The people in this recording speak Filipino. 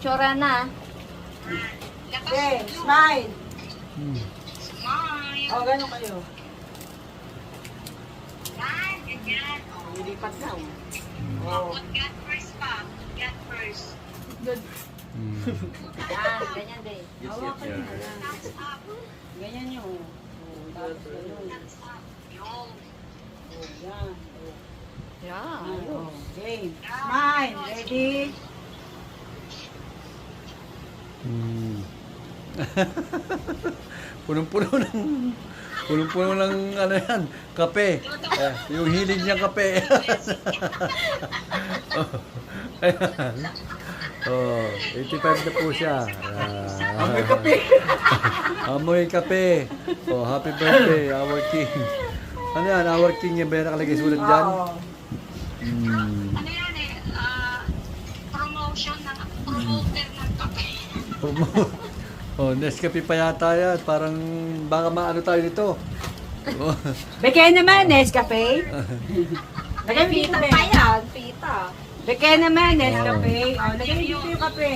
Picture na. Okay, smile. Smile. O, gano'n kayo. Yan, ganyan. Lilipat na. Oh. God first pa. God first. Good. Yan, ganyan din. Hawakan nyo na. Thumbs up. Ganyan nyo. Tapos ganun. Thumbs up. Yung. Yan. Yan. Okay. Smile. Ready? Punong-puno ng ano yan, kape. Yung hilig niya kape. Ayan. Oh, 85 na po siya. Amoy kape. Amoy kape. Oh, happy birthday, our king. Ano yan, our king yan ba yung nakalagay sulat dyan? Oo. Ano yan eh? Promotion ng promoter ng kape. Oh, Nescafe pa yata yan. Parang baka maano tayo nito. Oh. Bekay naman, Nescafe. Lagay mo dito, Pita Be. pa yan. Pita. Bekay naman, Nescafe. O, lagay mo dito yung kape.